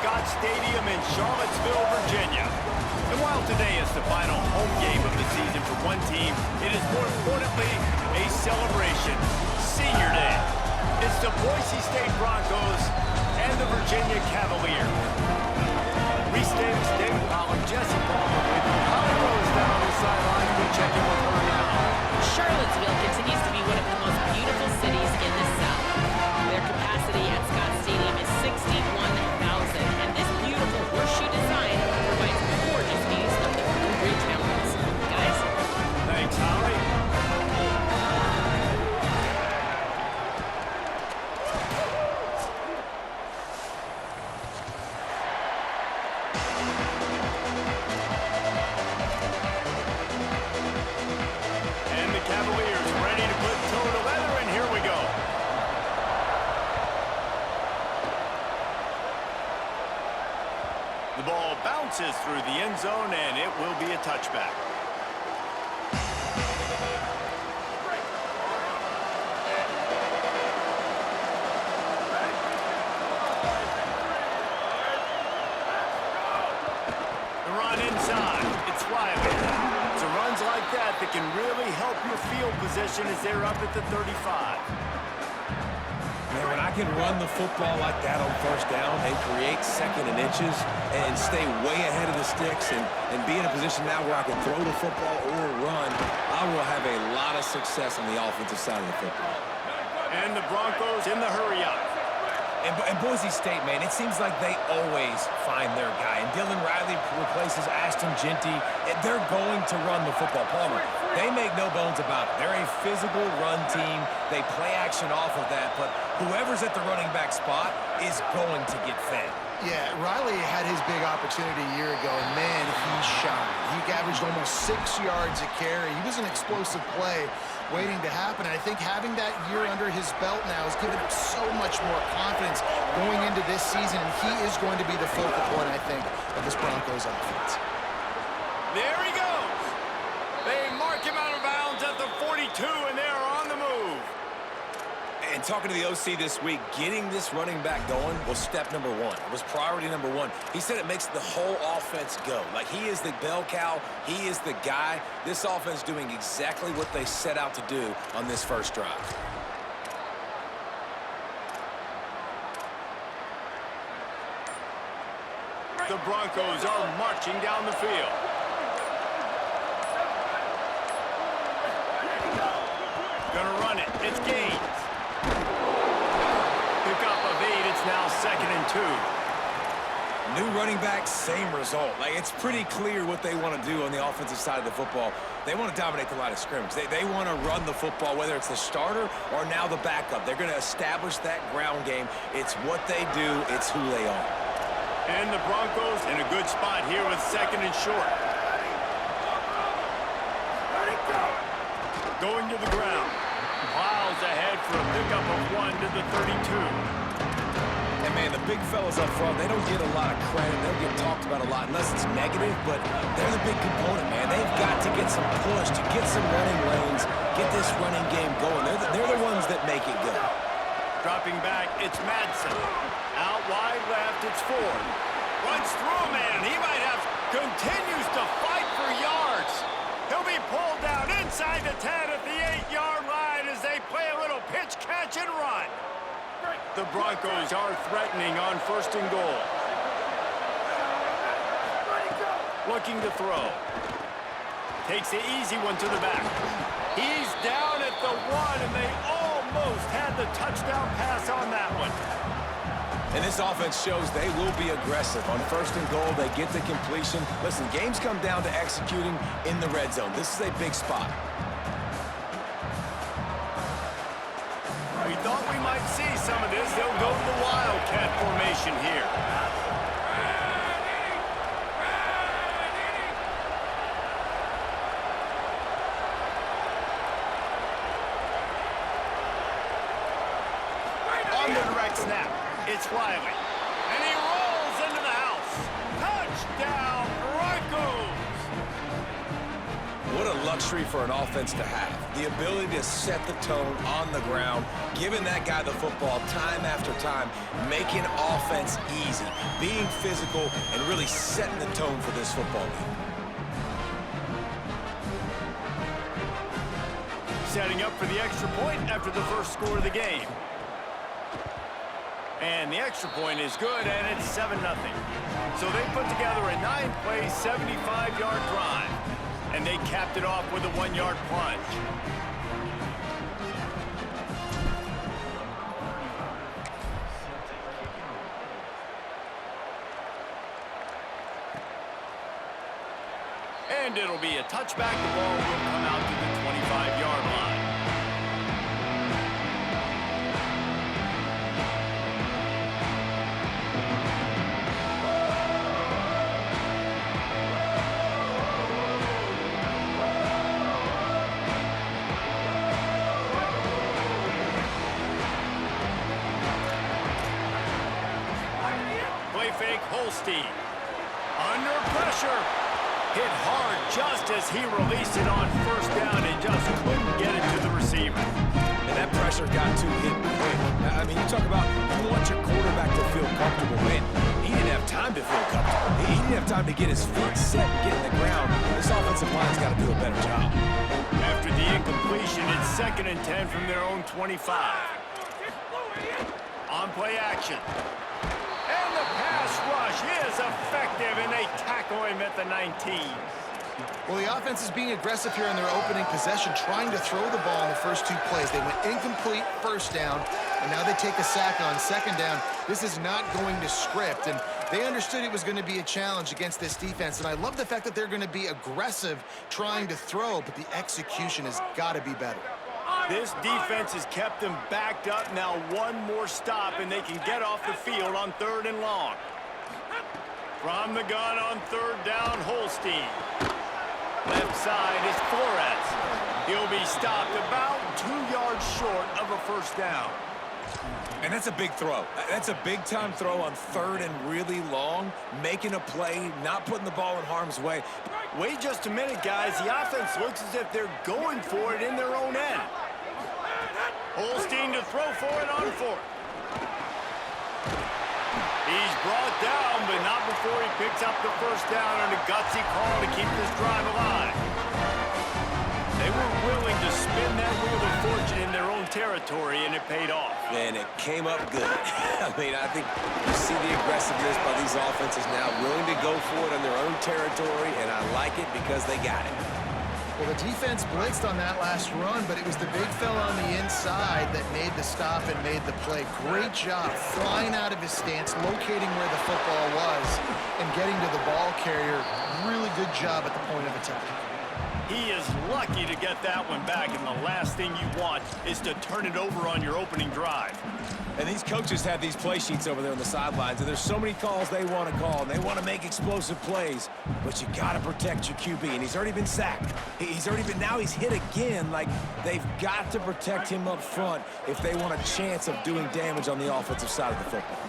Scott Stadium in Charlottesville, Virginia. And while today is the final home game of the season for one team, it is more importantly a celebration. Senior Day. It's the Boise State Broncos and the Virginia Cavaliers. Reese Davis, David Pollard, Jesse Palmer with you. Holly Rose down on the sideline. We'll check in with her now. Charlottesville continues to be one of the most beautiful cities in the South. Their capacity at Scott Stadium is 61,000, and this beautiful horseshoe design provides gorgeous views of the Blue Ridge Mountains. Guys? Thanks, Holly. And the Cavaliers ready to put toe to leather, and here we go. The ball bounces through the end zone, and it will be a touchback. The run inside. It's Wiley. It's runs like that can really help your field position as they're up at the 35. Man, when I can run the football like that on first down and create second and inches and stay way ahead of the sticks and be in a position now where I can throw the football or run, I will have a lot of success on the offensive side of the football. And the Broncos in the hurry-up. And Boise State, man, it seems like they always find their guy. And Dylan Riley replaces Ashton Genty. They're going to run the football. Palmer, they make no bones about it. They're a physical run team. They play action off of that. But whoever's at the running back spot is going to get fed. Yeah, Riley had his big opportunity a year ago, and man, he shined. He averaged almost 6 yards a carry. He was an explosive play waiting to happen, and I think having that year under his belt now has given him so much more confidence going into this season, and he is going to be the focal point, I think, of this Broncos offense. There he goes. They mark him out of bounds at the 42, and they are on the move. And talking to the OC this week, getting this running back going was step number one. It was priority number one. He said it makes the whole offense go. Like, he is the bell cow. He is the guy. This offense doing exactly what they set out to do on this first drive. The Broncos are marching down the field. Gonna run it. It's Gaines. Pickup of 8. It's now 2nd and 2. New running back, same result. Like, it's pretty clear what they want to do on the offensive side of the football. They want to dominate the line of scrimmage. They want to run the football, whether it's the starter or now the backup. They're going to establish that ground game. It's what they do. It's who they are. And the Broncos in a good spot here with 2nd and short. Going to the ground. Miles ahead for a pickup of 1 to the 32. And, man, the big fellas up front, they don't get a lot of credit. They don't get talked about a lot unless it's negative, but they're the big component, man. They've got to get some push, to get some running lanes, get this running game going. They're the ones that make it go. Dropping back, it's Madsen. Out wide left, it's Ford. Runs through a man. He might have, continues to fight for yards. He'll be pulled down inside the 10 at the 8-yard line as they play a little pitch, catch, and run. The Broncos are threatening on 1st and goal. Looking to throw. Takes the easy one to the back. He's down at the 1, and they almost had the touchdown pass on that one. And this offense shows they will be aggressive. On 1st and goal, they get the completion. Listen, games come down to executing in the red zone. This is a big spot. We thought we might see some of this. They'll go to the Wildcat formation here. On the direct snap, it's Wiley. And he rolls into the house. Touchdown, Broncos! What a luxury for an offense to have. The ability to set the tone on the ground, giving that guy the football time after time, making offense easy, being physical, and really setting the tone for this football game. Setting up for the extra point after the first score of the game. And the extra point is good, and it's 7-0. So they put together a 9-play, 75-yard drive. And they capped it off with a 1-yard plunge. And it'll be a touchback. The ball will come out to the 25-yard line. Play fake, Holstein. Under pressure. Hit hard just as he released it on first down and just couldn't get it to the receiver. And that pressure got to him quick. I mean, you talk about you want your quarterback to feel comfortable, man. He didn't have time to feel comfortable. He didn't have time to get his feet set and get in the ground. This offensive line's got to do a better job. After the incompletion, it's 2nd and 10 from their own 25. On play action. And the pass rush is effective, and they tackle him at the 19. Well, the offense is being aggressive here in their opening possession, trying to throw the ball in the first 2 plays. They went incomplete first down, and now they take a sack on 2nd down. This is not going to script, and they understood it was going to be a challenge against this defense, and I love the fact that they're going to be aggressive trying to throw, but the execution has got to be better. This defense has kept them backed up. Now one more stop, and they can get off the field on 3rd and long. From the gun on 3rd down, Holstein. Left side is Flores. He'll be stopped about 2 yards short of a first down. And that's a big throw. That's a big-time throw on 3rd and really long, making a play, not putting the ball in harm's way. Wait just a minute, guys. The offense looks as if they're going for it in their own end. Holstein to throw for it on 4th. He's brought down, but not before he picks up the first down on a gutsy call to keep this drive alive. They were willing to spin that wheel of fortune in their own territory, and it paid off. And it came up good. I mean, I think you see the aggressiveness by these offenses now, willing to go for it on their own territory, and I like it because they got it. Well, the defense blitzed on that last run, but it was the big fella on the inside that made the stop and made the play. Great job flying out of his stance, locating where the football was, and getting to the ball carrier. Really good job at the point of attack. He is lucky to get that one back, and the last thing you want is to turn it over on your opening drive. And these coaches have these play sheets over there on the sidelines, and there's so many calls they want to call, and they want to make explosive plays, but you got to protect your QB, and he's already been sacked. Now he's hit again. Like, they've got to protect him up front if they want a chance of doing damage on the offensive side of the football.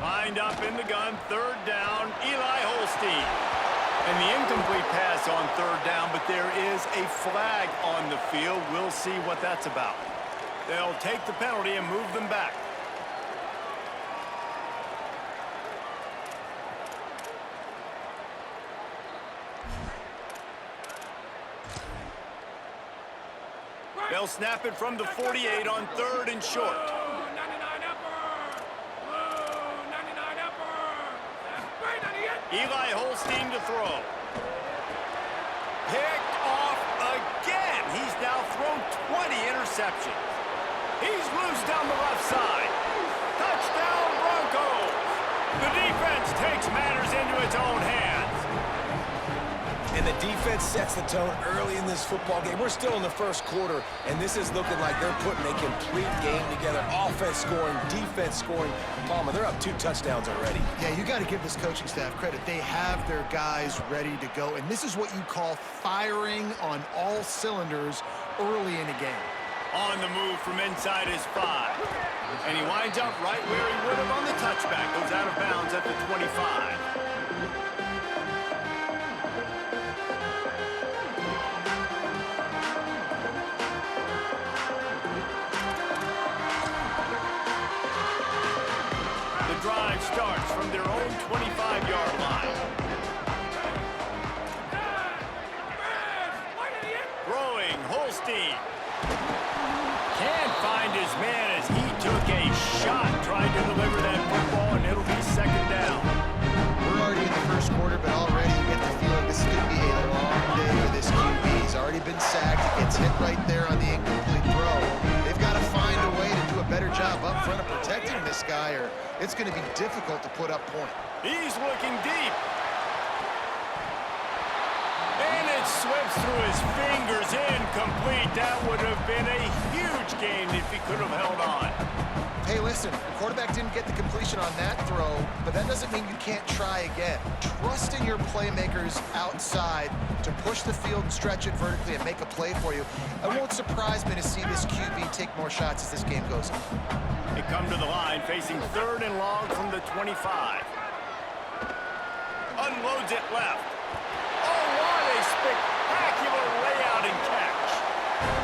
Lined up in the gun, 3rd down, Eli Holstein. And the incomplete pass on 3rd down, but there is a flag on the field. We'll see what that's about. They'll take the penalty and move them back. They'll snap it from the 48 on 3rd and short. Eli Holstein to throw. Picked off again. He's now thrown 20 interceptions. He's loose down the left side. Touchdown, Broncos. The defense takes matters into its own hands. And the defense sets the tone early in this football game. We're still in the first quarter, and this is looking like they're putting a complete game together. Offense scoring, defense scoring. Palmer, they're up 2 touchdowns already. Yeah, you got to give this coaching staff credit. They have their guys ready to go, and this is what you call firing on all cylinders early in a game. On the move from inside his 5. And he winds up right where he would have on the touchback. Goes out of bounds at the 25. it starts from their own 25-yard line. Throwing, Holstein. Can't find his man as he took a shot trying to deliver that football, and it'll be second down. We're already in the first quarter, but already you get the feeling this is going to be a long day for this QB. He's already been sacked. He gets hit right there on the incomplete throw. They've got to find a way to do a better job up front of protecting this guy, or it's going to be difficult to put up points. He's looking deep. And it slips through his fingers, incomplete. That would have been a huge gain if he could have held on. Hey, listen, the quarterback didn't get the completion on that throw, but that doesn't mean you can't try again. Trust in your playmakers outside to push the field and stretch it vertically and make a play for you. It won't surprise me to see this QB take more shots as this game goes on. They come to the line facing 3rd and long from the 25. Unloads it left. Oh, what a spectacular layout and catch.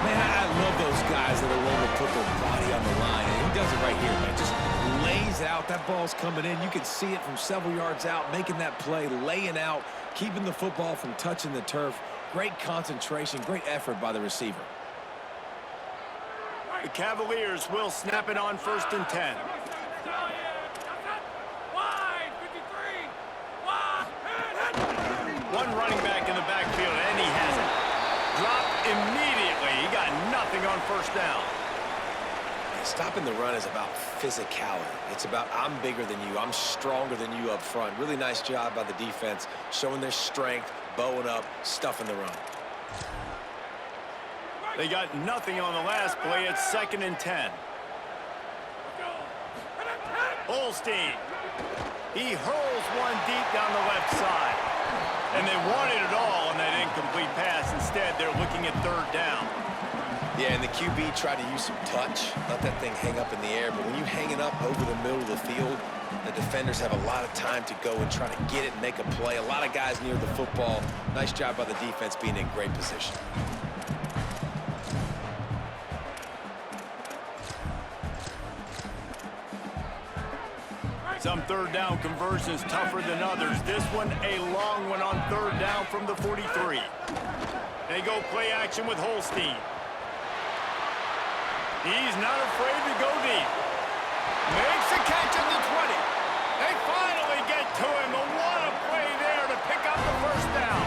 Man, I love those guys that are willing to put their body on the line. And he does it right here, man. Just lays out. That ball's coming in. You can see it from several yards out, making that play, laying out, keeping the football from touching the turf. Great concentration, great effort by the receiver. The Cavaliers will snap it on 1st and 10. One running back in the backfield, and he has it. Dropped immediately. He got nothing on 1st down. Stopping the run is about physicality. It's about I'm bigger than you. I'm stronger than you up front. Really nice job by the defense, showing their strength, bowing up, stuffing the run. They got nothing on the last play. It's 2nd and 10. Holstein. He hurls one deep down the left side. And they wanted it all on that incomplete pass. Instead, they're looking at 3rd down. Yeah, and the QB tried to use some touch, let that thing hang up in the air. But when you hang it up over the middle of the field, the defenders have a lot of time to go and try to get it and make a play. A lot of guys near the football. Nice job by the defense being in great position. Some 3rd down conversions tougher than others. This one, a long one on 3rd down from the 43. They go play action with Holstein. He's not afraid to go deep. Makes a catch at the 20. They finally get to him. And what a play there to pick up the 1st down.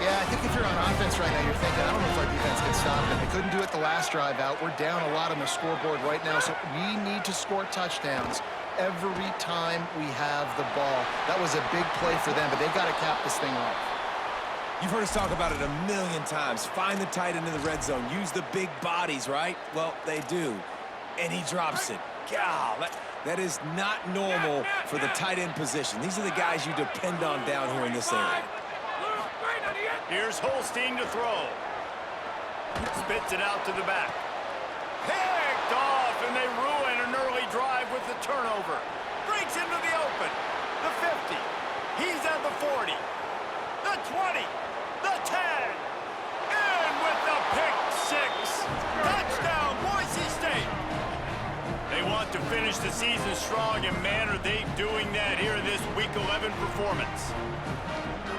Yeah, I think if you're on offense right now, you're thinking, I don't know if our defense can stop them. They couldn't do it the last drive out. We're down a lot on the scoreboard right now, so we need to score touchdowns every time we have the ball. That was a big play for them, but they've got to cap this thing off. You've heard us talk about it a million times. Find the tight end in the red zone. Use the big bodies, right? Well, they do. And he drops it. God, that is not normal for the tight end position. These are the guys you depend on down here in this area. Here's Holstein to throw. Spits it out to the back. Picked off, and they ruin an early drive with the turnover. Breaks into the open. The 50. He's at the 40. The 20. The 10. And with the pick 6. Touchdown, Boise State. They want to finish the season strong, and man, are they doing that here in this Week 11 performance.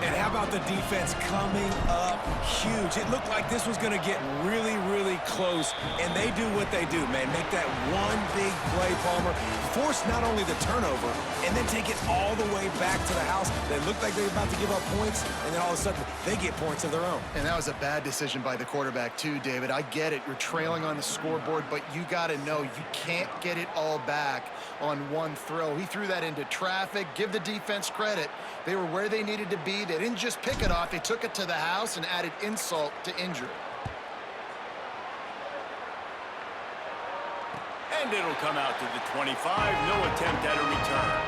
And how about the defense coming up huge? It looked like this was going to get really, really close, and they do what they do, man. Make that one big play, Palmer. Force not only the turnover, and then take it all the way back to the house. They looked like they were about to give up points, and then all of a sudden, they get points of their own. And that was a bad decision by the quarterback, too, David. I get it. You're trailing on the scoreboard, but you got to know you can't get it all back on one throw. He threw that into traffic. Give the defense credit. They were where they needed to be. They didn't just pick it off. They took it to the house and added insult to injury. And it'll come out to the 25. No attempt at a return.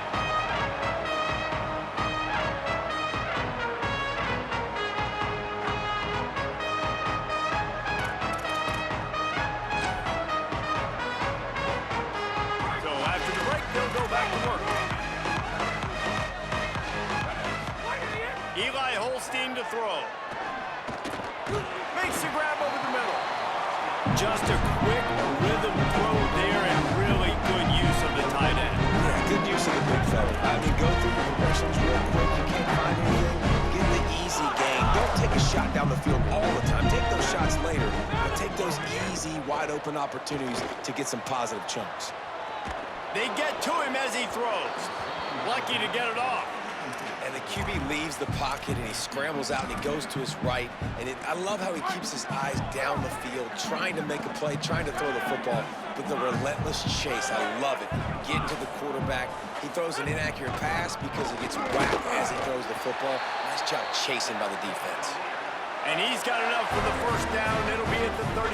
So after the break, they'll go back to work. Eli Holstein to throw. Makes the grab over the middle. Just a quick rhythm throw there, and really good use of the tight end. Yeah, good use shot down the field all the time. Take those shots later, but take those easy, wide-open opportunities to get some positive chunks. They get to him as he throws. Lucky to get it off. And the QB leaves the pocket, and he scrambles out, and he goes to his right. And I love how he keeps his eyes down the field, trying to make a play, trying to throw the football, but the relentless chase. I love it. Getting to the quarterback. He throws an inaccurate pass because he gets whacked as he throws the football. Nice job chasing by the defense. And he's got enough for the first down. It'll be at the 35.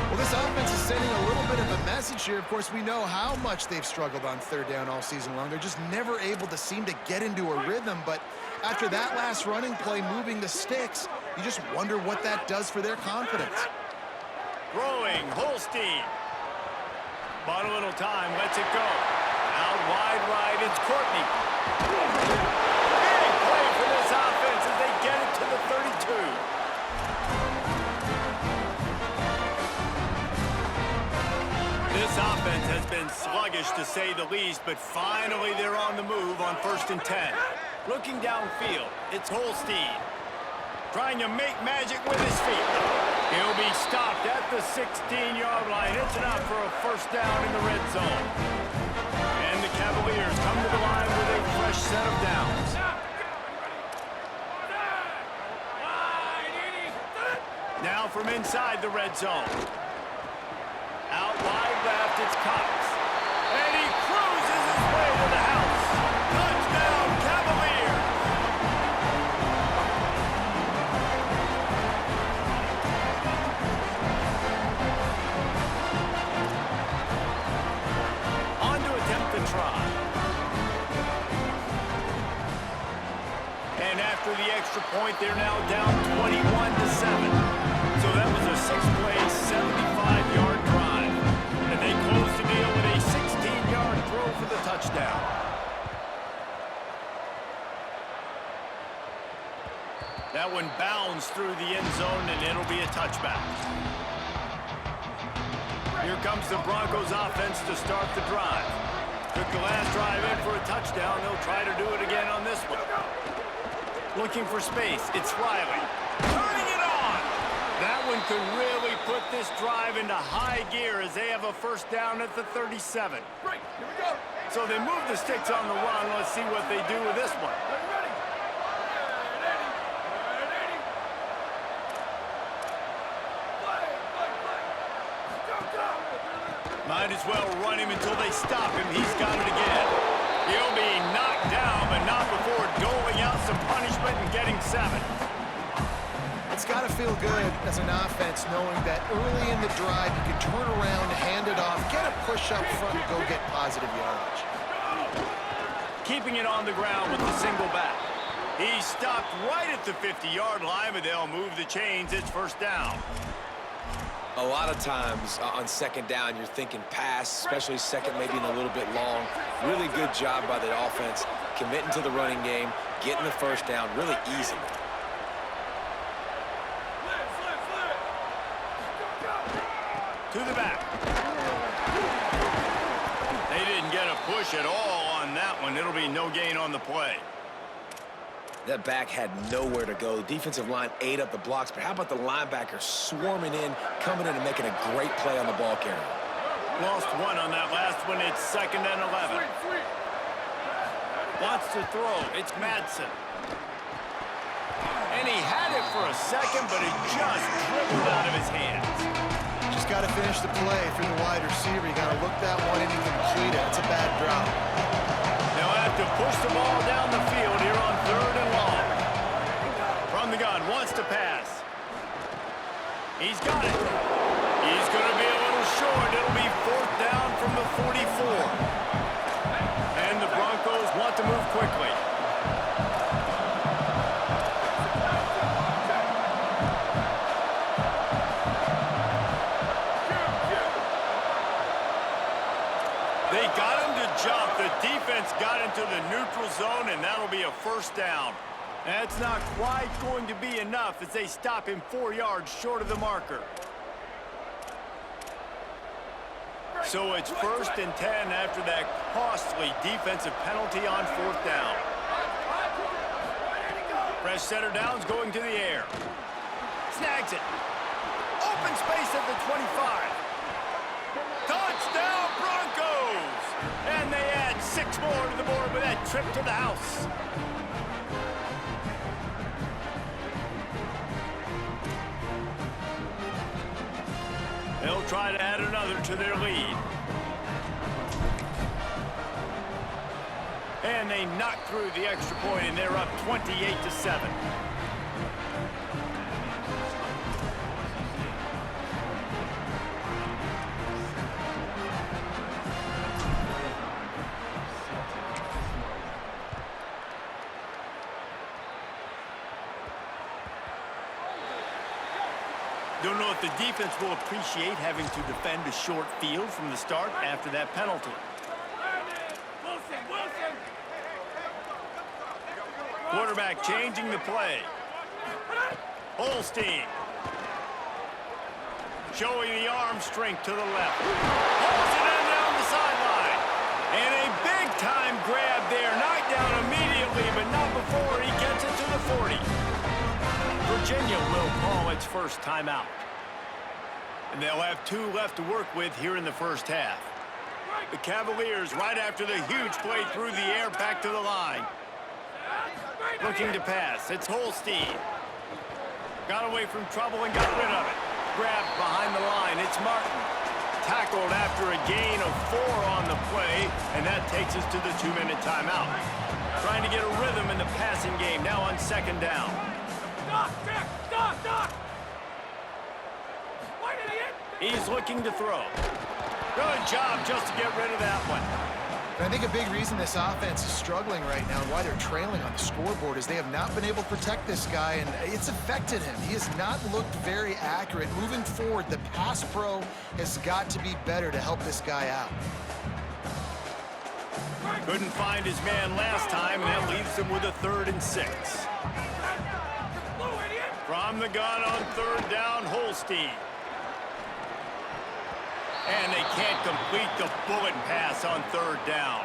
Well, this offense is sending a little bit of a message here. Of course, we know how much they've struggled on third down all season long. They're just never able to seem to get into a rhythm. But after that last running play, moving the sticks, you just wonder what that does for their confidence. Throwing, Holstein. Bought a little time, lets it go. Out wide right, it's Courtney. Big play for this offense as they get it to the 32. This offense has been sluggish, to say the least, but finally they're on the move on 1st and 10. Looking downfield, it's Holstein. Trying to make magic with his feet. He'll be stopped at the 16-yard line. It's enough for a first down in the red zone. And the Cavaliers come to the line with a fresh set of downs. Now from inside the red zone. Out wide left, it's Cox. And he cruises his way to the house. Touchdown, Cavaliers! On to attempt the try. And after the extra point, they're now down 21-7. So that was a 6-play, 75-yard drive. And they close the deal with a 16-yard throw for the touchdown. That one bounds through the end zone, and it'll be a touchback. Here comes the Broncos offense to start the drive. Took the last drive in for a touchdown. They'll try to do it again on this one. Looking for space, it's Riley. Turning it on! That one could really put this drive into high gear as they have a first down at the 37. Right, here we go. So they move the sticks on the run. Let's see what they do with this one. Might as well run him until they stop him. He's got it again. He'll be knocked down, but not before doling out some punishment and getting 7. It's got to feel good as an offense knowing that early in the drive you can turn around, hand it off, get a push up front, and go get positive yardage. Keeping it on the ground with the single back. He's stopped right at the 50-yard line, but they'll move the chains. It's first down. A lot of times on second down, you're thinking pass, especially second, maybe in a little bit long. Really good job by the offense, committing to the running game, getting the first down really easily. To the back. They didn't get a push at all on that one. It'll be no gain on the play. That back had nowhere to go. The defensive line ate up the blocks, but how about the linebacker swarming in, coming in and making a great play on the ball carrier? Lost one on that last one. It's 2nd and 11. Wants to throw. It's Madsen. And he had it for a second, but it just dribbled out of his hands. Just got to finish the play for the wide receiver. You got to look that one and complete it. It's a bad drop. They'll have to push the ball down the field here on 3rd and long. From the gun, wants to pass. He's got it. He's going to be a little short. It'll be 4th down from the 44. And the Broncos want to move quickly. They got him to jump. The defense got into the neutral zone, and that'll be a first down. That's not quite going to be enough as they stop him 4 yards short of the marker. So it's 1st and 10 after that costly defensive penalty on 4th down. Fresh setter downs going to the air. Snags it. Open space at the 25. Touchdown Broncos! And they add 6 more to the board with that trip to the house. They'll try to add another to their lead. And they knock through the extra point, and they're up 28-7. Don't know if the defense will appreciate having to defend a short field from the start after that penalty. Quarterback changing the play. Holstein. Showing the arm strength to the left. Pulls it in down the sideline. And a big-time grab there. Knocked down immediately, but not before he gets it to the 40. Virginia will call its first timeout. And they'll have 2 left to work with here in the first half. The Cavaliers, right after the huge play through the air, back to the line. Looking to pass. It's Holstein. Got away from trouble and got rid of it. Grabbed behind the line. It's Martin. Tackled after a gain of 4 on the play, and that takes us to the 2-minute timeout. Trying to get a rhythm in the passing game now on 2nd down. He's looking to throw. Good job just to get rid of that one. And I think a big reason this offense is struggling right now and why they're trailing on the scoreboard is they have not been able to protect this guy, and it's affected him. He has not looked very accurate. Moving forward, the pass pro has got to be better to help this guy out. Couldn't find his man last time, and that leaves him with a 3rd and 6. From the gun on 3rd down, Holstein. And they can't complete the bullet pass on 3rd down.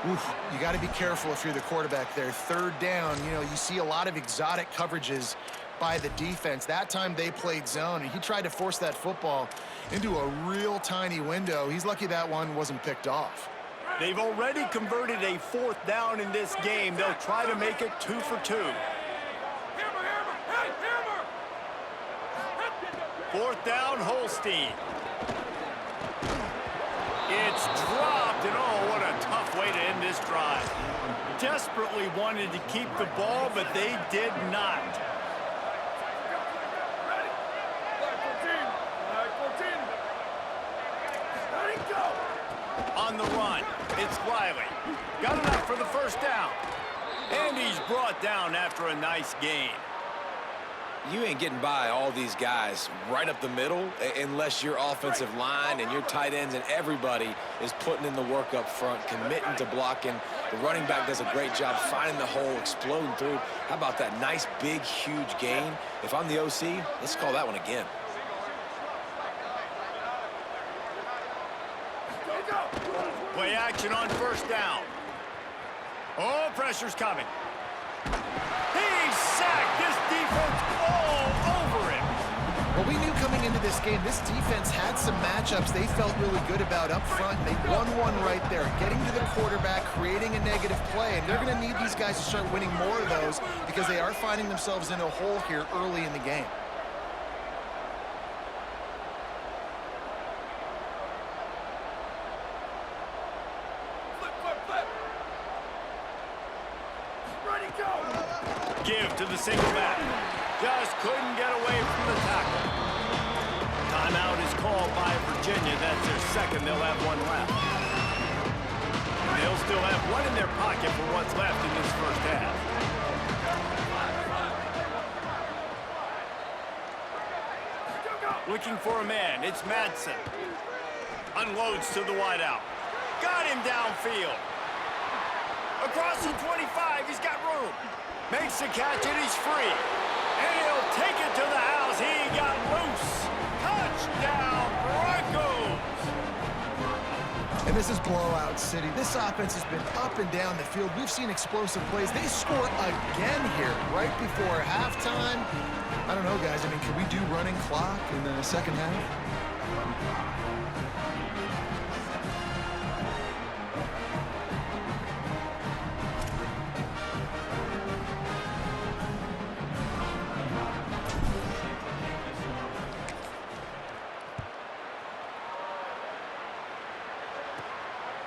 Oof, you got to be careful if you're the quarterback there. 3rd down, you know, you see a lot of exotic coverages by the defense. That time they played zone, and he tried to force that football into a real tiny window. He's lucky that one wasn't picked off. They've already converted a 4th down in this game. They'll try to make it 2 for 2. 4th down, Holstein. It's dropped, and oh, what a tough way to end this drive. Desperately wanted to keep the ball, but they did not. On the run, it's Wiley. Got enough for the 1st down. And he's brought down after a nice gain. You ain't getting by all these guys right up the middle unless your offensive line and your tight ends and everybody is putting in the work up front, committing to blocking. The running back does a great job finding the hole, exploding through. How about that nice, big, huge gain? If I'm the OC, let's call that one again. Play action on 1st down. Oh, pressure's coming. He's sacked. This defense all over him. Well, we knew coming into this game, this defense had some matchups they felt really good about up front, and they won one right there, getting to the quarterback, creating a negative play, and they're going to need these guys to start winning more of those because they are finding themselves in a hole here early in the game. Give to the single back. Just couldn't get away from the tackle. Timeout is called by Virginia. That's their 2nd. They'll have 1 left. And they'll still have 1 in their pocket for what's left in this 1st half. Looking for a man. It's Madsen. Unloads to the wideout. Got him downfield. Across the 25. He's got room. Makes the catch, and he's free. And he'll take it to the house. He got loose. Touchdown, Broncos! And this is blowout city. This offense has been up and down the field. We've seen explosive plays. They score again here right before halftime. I don't know, guys. I mean, can we do running clock in the second half?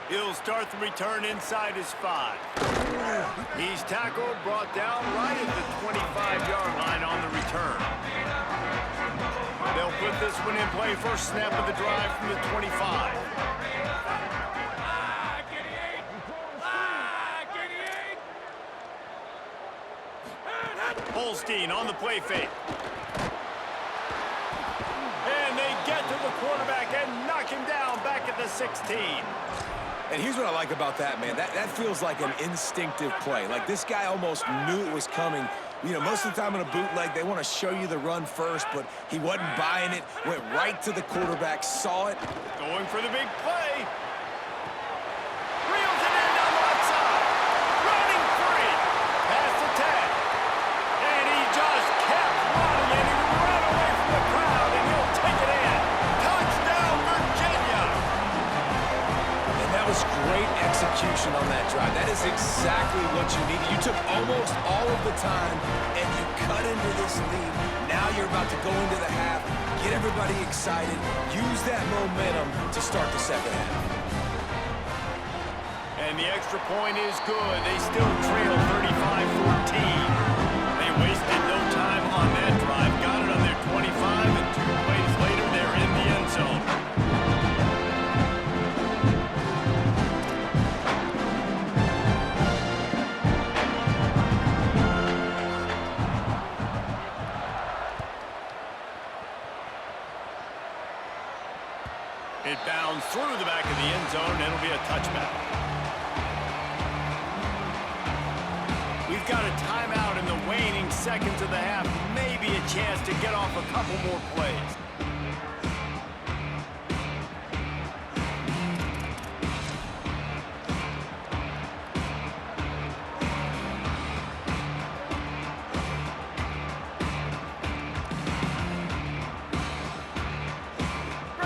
He'll start the return inside his 5. He's tackled, brought down right at the 25-yard line on the return. They'll put this one in play. First snap of the drive from the 25. Holstein on the play fake. And they get to the quarterback and knock him down back at the 16. And here's what I like about that, man. That feels like an instinctive play. Like, this guy almost knew it was coming. You know, most of the time in a bootleg, they want to show you the run first, but he wasn't buying it. Went right to the quarterback, saw it. Going for the big play. Reels it in down the left side. Running free. Past the 10. And he just kept running, and he ran away from the crowd, and he'll take it in. Touchdown, Virginia. That was great execution on that drive. That is exactly what you needed. You took almost all of the time, and you cut into this lead. Now you're about to go into the half, get everybody excited, use that momentum to start the second half. And the extra point is good. They still trail 35-14. They wasted no time on that drive. Got it on their 25, and 2 plays later, they're in the end zone. It bounds through the back of the end zone, and it'll be a touchback. We've got a timeout in the waning seconds of the half. Maybe a chance to get off a couple more plays.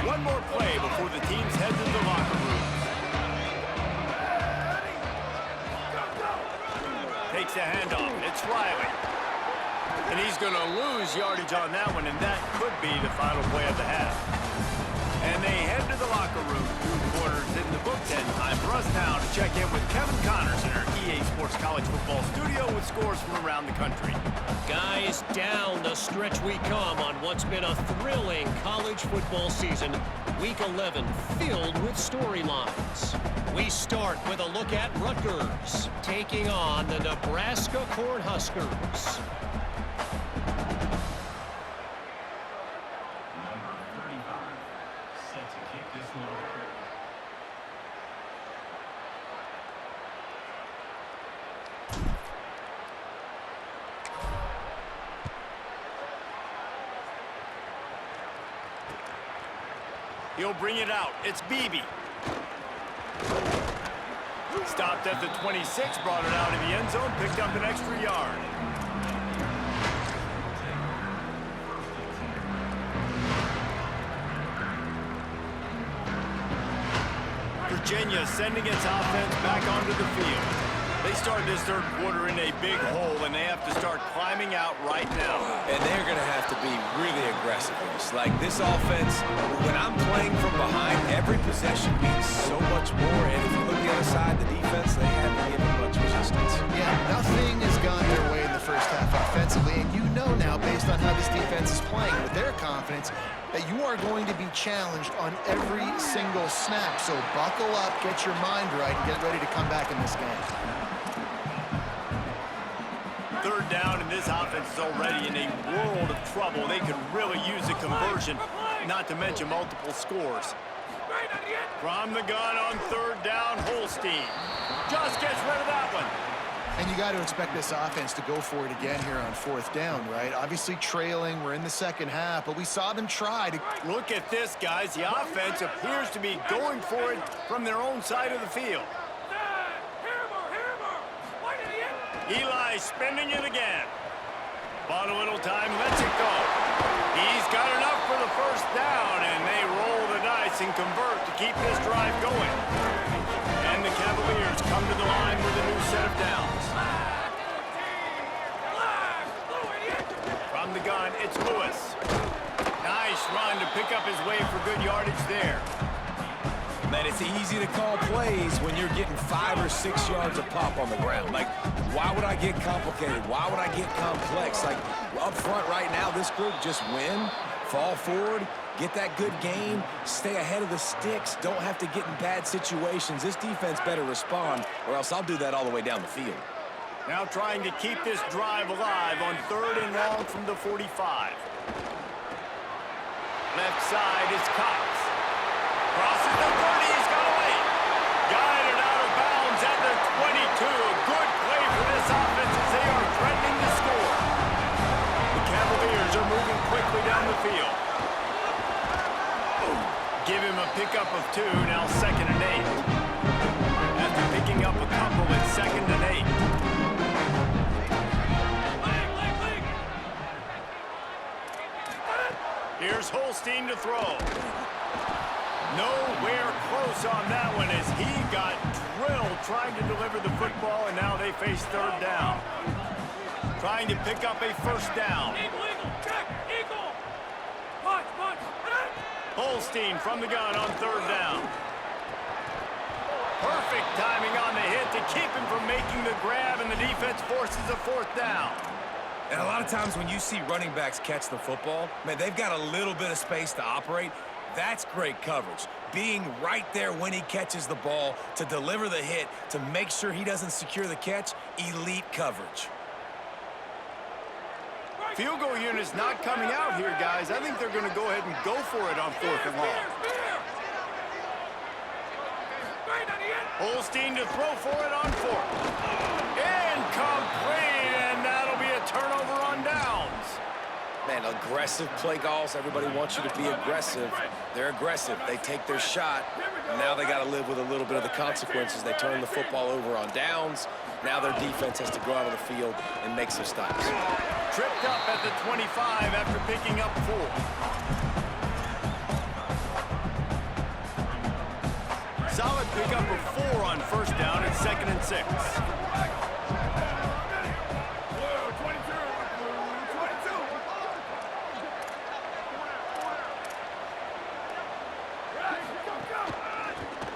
One more play before the teams head to the locker room. Takes a handoff. It's Riley. And he's going to lose yardage on that one, and that could be the final play of the half. And they head to the locker room. 2 quarters in the books, and time for us now to check in with Kevin Connors in our EA Sports College Football studio with scores from around the country. Guys, down the stretch we come on what's been a thrilling college football season. Week 11 filled with storylines. We start with a look at Rutgers taking on the Nebraska Cornhuskers. He'll bring it out. It's Beebe. Stopped at the 26, brought it out of the end zone, picked up an extra yard. Virginia sending its offense back onto the field. They started this third quarter in a big hole, and they have to start climbing out right now. And they're going to have to be really aggressive. Like, this offense, when I'm playing from behind, every possession means so much more. And if you look the other side, the defense, they haven't given much resistance. Yeah, nothing has gone their way in the first half offensively. And you know now, based on how this defense is playing with their confidence, that you are going to be challenged on every single snap. So buckle up, get your mind right, and get ready to come back in this game. Third down, and this offense is already in a world of trouble. They could really use a conversion, not to mention multiple scores. From the gun on third down, Holstein just gets rid of that one. And you got to expect this offense to go for it again here on 4th down, right? Obviously trailing, we're in the second half, but we saw them try to... Look at this, guys. The offense appears to be going for it from their own side of the field. Eli spinning it again. Bought a little time, lets it go. He's got enough for the first down, and they roll the dice and convert to keep this drive going. And the Cavaliers come to the line with a new set of downs. From the gun, it's Lewis. Nice run to pick up his way for good yardage there. Man, it's easy to call plays when you're getting 5 or 6 yards of pop on the ground. Like, why would I get complicated? Why would I get complex? Like, up front right now, this group just win, fall forward, get that good gain, stay ahead of the sticks, don't have to get in bad situations. This defense better respond, or else I'll do that all the way down the field. Now trying to keep this drive alive on 3rd and long from the 45. Left side is Cox. Crosses the 30, he's got away. Guided out of bounds at the 22. Good play for this offense as they are threatening to score. The Cavaliers are moving quickly down the field. Give him a pickup of 2, now 2nd and 8. After picking up a couple, it's 2nd and 8. Here's Holstein to throw. Nowhere close on that one as he got drilled trying to deliver the football, and now they face 3rd down. Trying to pick up a 1st down. Holstein from the gun on 3rd down. Perfect timing on the hit to keep him from making the grab, and the defense forces a 4th down. And a lot of times when you see running backs catch the football, man, they've got a little bit of space to operate. That's great coverage. Being right there when he catches the ball to deliver the hit, to make sure he doesn't secure the catch, elite coverage. Field goal unit's not coming out here, guys. I think they're going to go ahead and go for it on 4th and long. Holstein to throw for it on 4th. Incomplete, and that'll be a turnover on downs. Man, aggressive play calls. Everybody wants you to be aggressive. They're aggressive. They take their shot. Now they got to live with a little bit of the consequences. They turn the football over on downs. Now their defense has to go out on the field and make some stops. Tripped up at the 25 after picking up 4. Solid pickup of 4 on 1st down at 2nd and 6.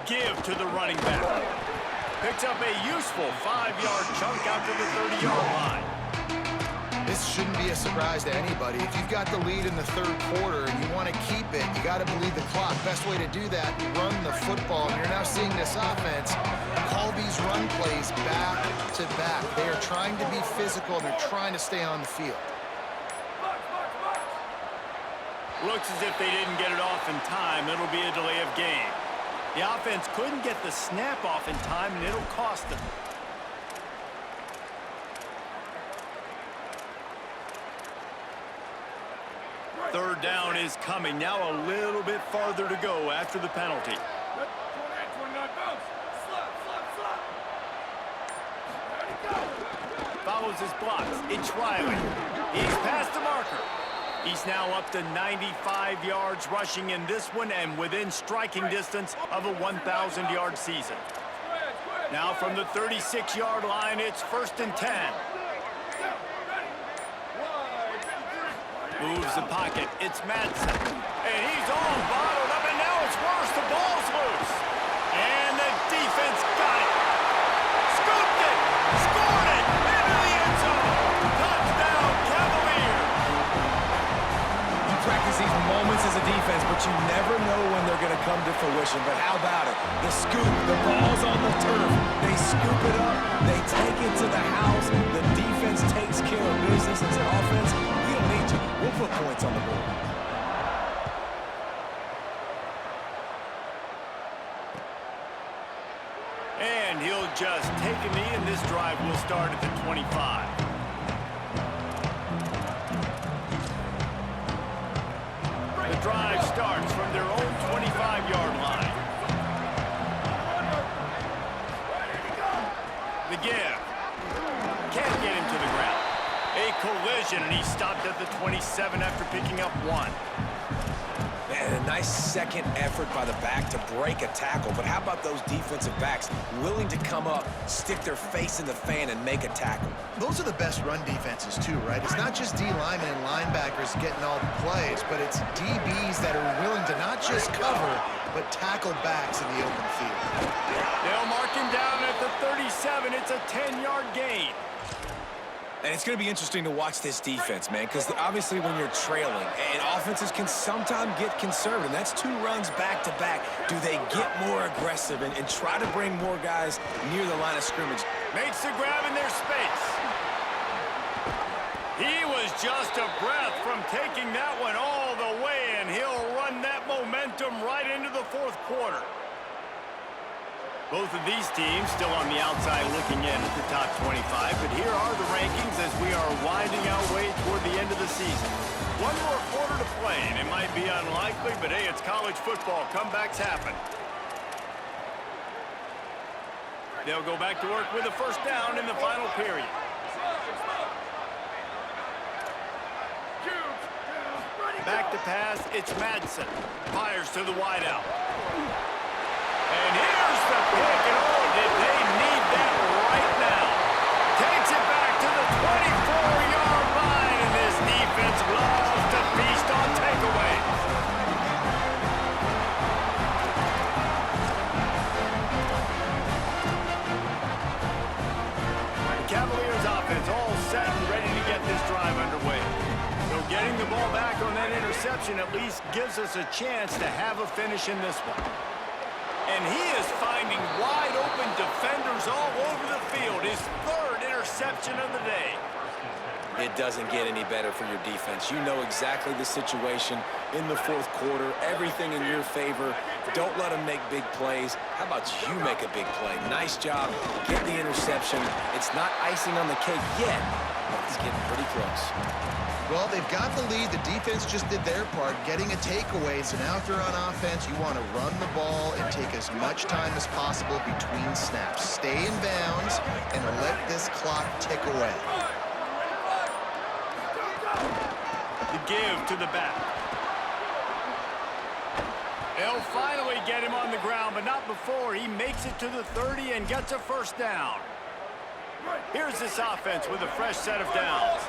Give to the running back. Picks up a useful 5-yard chunk out to the 30-yard line. This shouldn't be a surprise to anybody. If you've got the lead in the 3rd quarter and you want to keep it, you got to bleed the clock. Best way to do that, run the football. And you're now seeing this offense call these run plays back to back. They are trying to be physical, and they're trying to stay on the field. Looks as if they didn't get it off in time. It'll be a delay of game. The offense couldn't get the snap off in time, and it'll cost them. Third down is coming. Now a little bit farther to go after the penalty. Follows his blocks. It's Riley. He's past the marker. He's now up to 95 yards rushing in this one and within striking distance of a 1,000-yard season. Now from the 36-yard line, it's 1st and 10. Moves the pocket. It's Madsen. And he's all bottled up, and now it's worse. The ball's loose. And the defense got it. Scooped it. Scored it. Into the end zone. Touchdown, Cavaliers. You practice these moments as a defense, but you never know when they're going to come to fruition. But how about it? The scoop, the ball's on the turf. They scoop it up. They take it to the house. The defense takes care of business as an offense. We don't need you. We'll put points on the board. And he'll just take a knee, and this drive will start at the 25. The drive starts from their own 25-yard line. The give. Can't get him to the ground. A collision, and he stopped at the 27 after picking up 1. And a nice second effort by the back to break a tackle. But how about those defensive backs willing to come up, stick their face in the fan, and make a tackle? Those are the best run defenses, too, right? It's not just D linemen and linebackers getting all the plays, but it's DBs that are willing to not just cover, but tackle backs in the open field. They'll mark him down at the 37. It's a 10-yard gain. And it's going to be interesting to watch this defense, man, because obviously when you're trailing, and offenses can sometimes get conservative. That's 2 runs back-to-back. Do they get more aggressive and try to bring more guys near the line of scrimmage? Makes the grab in their space. He was just a breath from taking that one all the way, and he'll run that momentum right into the 4th quarter. Both of these teams still on the outside looking in at the top 25, but here are the rankings as we are winding our way toward the end of the season. 1 more quarter to play, and it might be unlikely, but hey, it's college football. Comebacks happen. They'll go back to work with a first down in the final period. Back to pass, it's Madsen. Fires to the wideout. And here's the pick, and oh, did they need that right now. Takes it back to the 24-yard line, and this defense loves to feast on takeaways. The Cavaliers offense all set and ready to get this drive underway. So getting the ball back on that interception at least gives us a chance to have a finish in this one. And he is finding wide-open defenders all over the field. His 3rd interception of the day. It doesn't get any better for your defense. You know exactly the situation in the 4th quarter. Everything in your favor. Don't let them make big plays. How about you make a big play? Nice job. Get the interception. It's not icing on the cake yet, but it's getting pretty close. Well, they've got the lead. The defense just did their part, getting a takeaway. So now if they're on offense, you want to run the ball and take as much time as possible between snaps. Stay in bounds and let this clock tick away. The give to the back. They'll finally get him on the ground, but not before. He makes it to the 30 and gets a first down. Here's this offense with a fresh set of downs.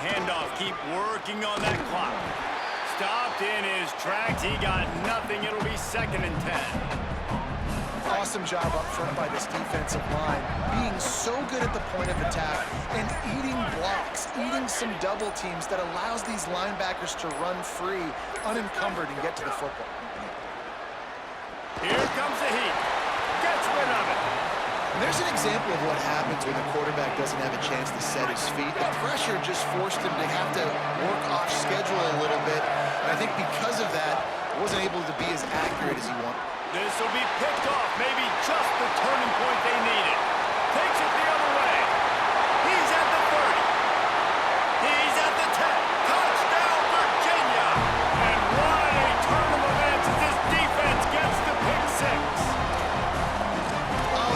Handoff, keep working on that clock. Stopped in his tracks. He got nothing. It'll be 2nd and 10. Awesome job up front by this defensive line, being so good at the point of attack and eating blocks, eating some double teams that allows these linebackers to run free, unencumbered, and get to the football. Here comes the heat. Gets rid of it. And there's an example of what happens when the quarterback doesn't have a chance to set his feet. The pressure just forced him to have to work off schedule a little bit. And I think because of that, he wasn't able to be as accurate as he wanted. This will be picked off. Maybe just the turning point they needed. Takes it the other way. He's at the 30. He's at the 10. Touchdown, Virginia. And what a turn of events as this defense gets the pick 6.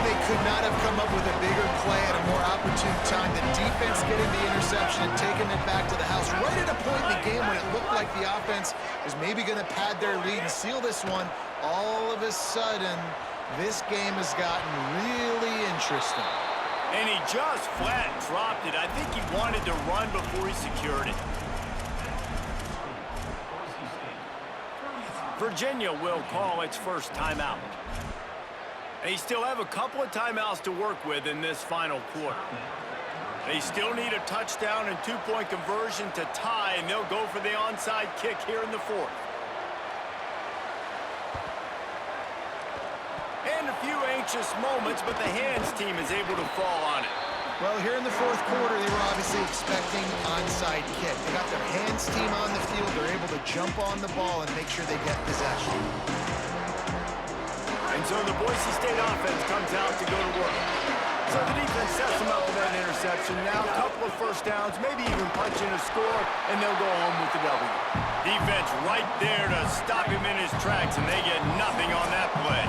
They could not have come up with a bigger play at a more opportune time. The defense getting the interception and taking it back to the house right at a point in the game when it looked like the offense was maybe going to pad their lead and seal this one. All of a sudden, this game has gotten really interesting. And he just flat dropped it. I think he wanted to run before he secured it. Virginia will call its first timeout. They still have a couple of timeouts to work with in this final quarter. They still need a touchdown and 2-point conversion to tie, and they'll go for the onside kick here in the 4th. And a few anxious moments, but the hands team is able to fall on it. Well, here in the 4th quarter, they were obviously obviously expecting onside kick. They got their hands team on the field. They're able to jump on the ball and make sure they get possession. And so the Boise State offense comes out to go to work. So the defense sets them up with that interception. Now a couple of first downs, maybe even punch in a score, and they'll go home with the W. Defense right there to stop him in his tracks, and they get nothing on that play.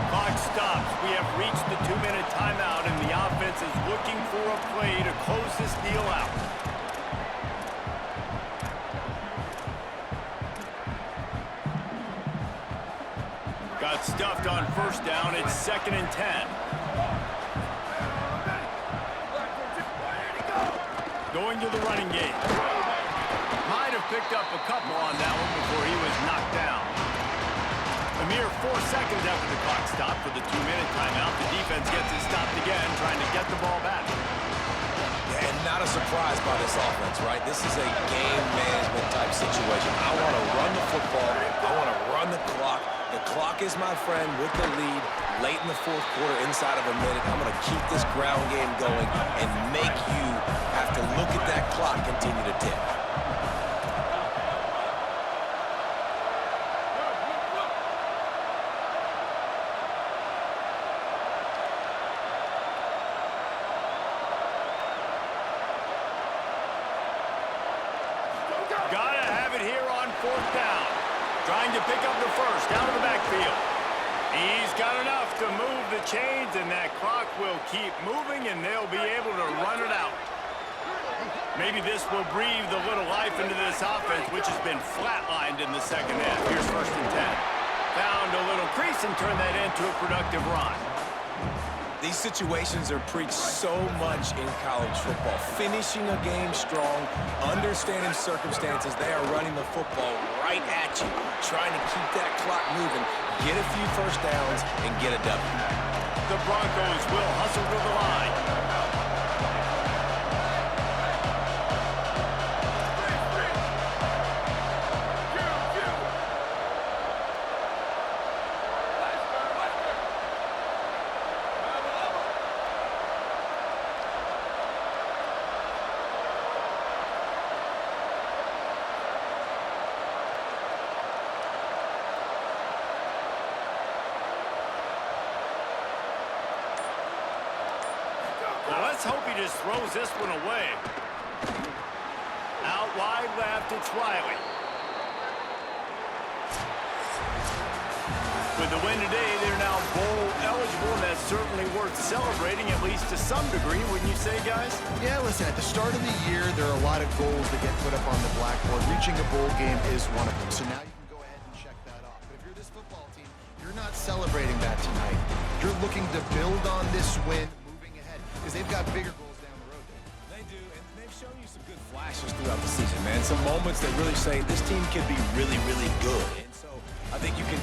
Clock stops. We have reached the 2-minute timeout, and the offense is looking for a play to close this deal out. Got stuffed on first down. It's 2nd and 10. Going to the running game. Might have picked up a couple on that one before he was knocked down. A mere 4 seconds after the clock stopped for the 2-minute timeout, the defense gets it stopped again, trying to get the ball back. And not a surprise by this offense, right? This is a game management type situation. I want to run the football. I want to run the clock. The clock is my friend with the lead late in the 4th quarter, inside of a minute. I'm going to keep this ground game going and make you have to look at that clock continue to tick. Gotta have it here on 4th down. Trying to pick up the first out of the backfield. He's got enough to move the chains, and that clock will keep moving, and they'll be able to run it out. Maybe this will breathe a little life into this offense, which has been flatlined in the 2nd half. Here's 1st and 10. Found a little crease and turned that into a productive run. These situations are preached so much in college football. Finishing a game strong, understanding circumstances. They are running the football right at you, trying to keep that clock moving, get a few first downs, and get a W. The Broncos will hustle to the line. Well, let's hope he just throws this one away. Out wide left, it's Riley. With the win today, they're now bowl eligible, and that's certainly worth celebrating, at least to some degree, wouldn't you say, guys? Yeah, listen, at the start of the year, there are a lot of goals that get put up on the blackboard. Reaching a bowl game is one of them. So now you can go ahead and check that off. But if you're this football team, you're not celebrating that tonight. You're looking to build on this win, moving ahead, because they've got bigger goals down the road. They do, and they've shown you some good flashes throughout the season, man. Some moments that really say this team can be really, really good. And so I think you can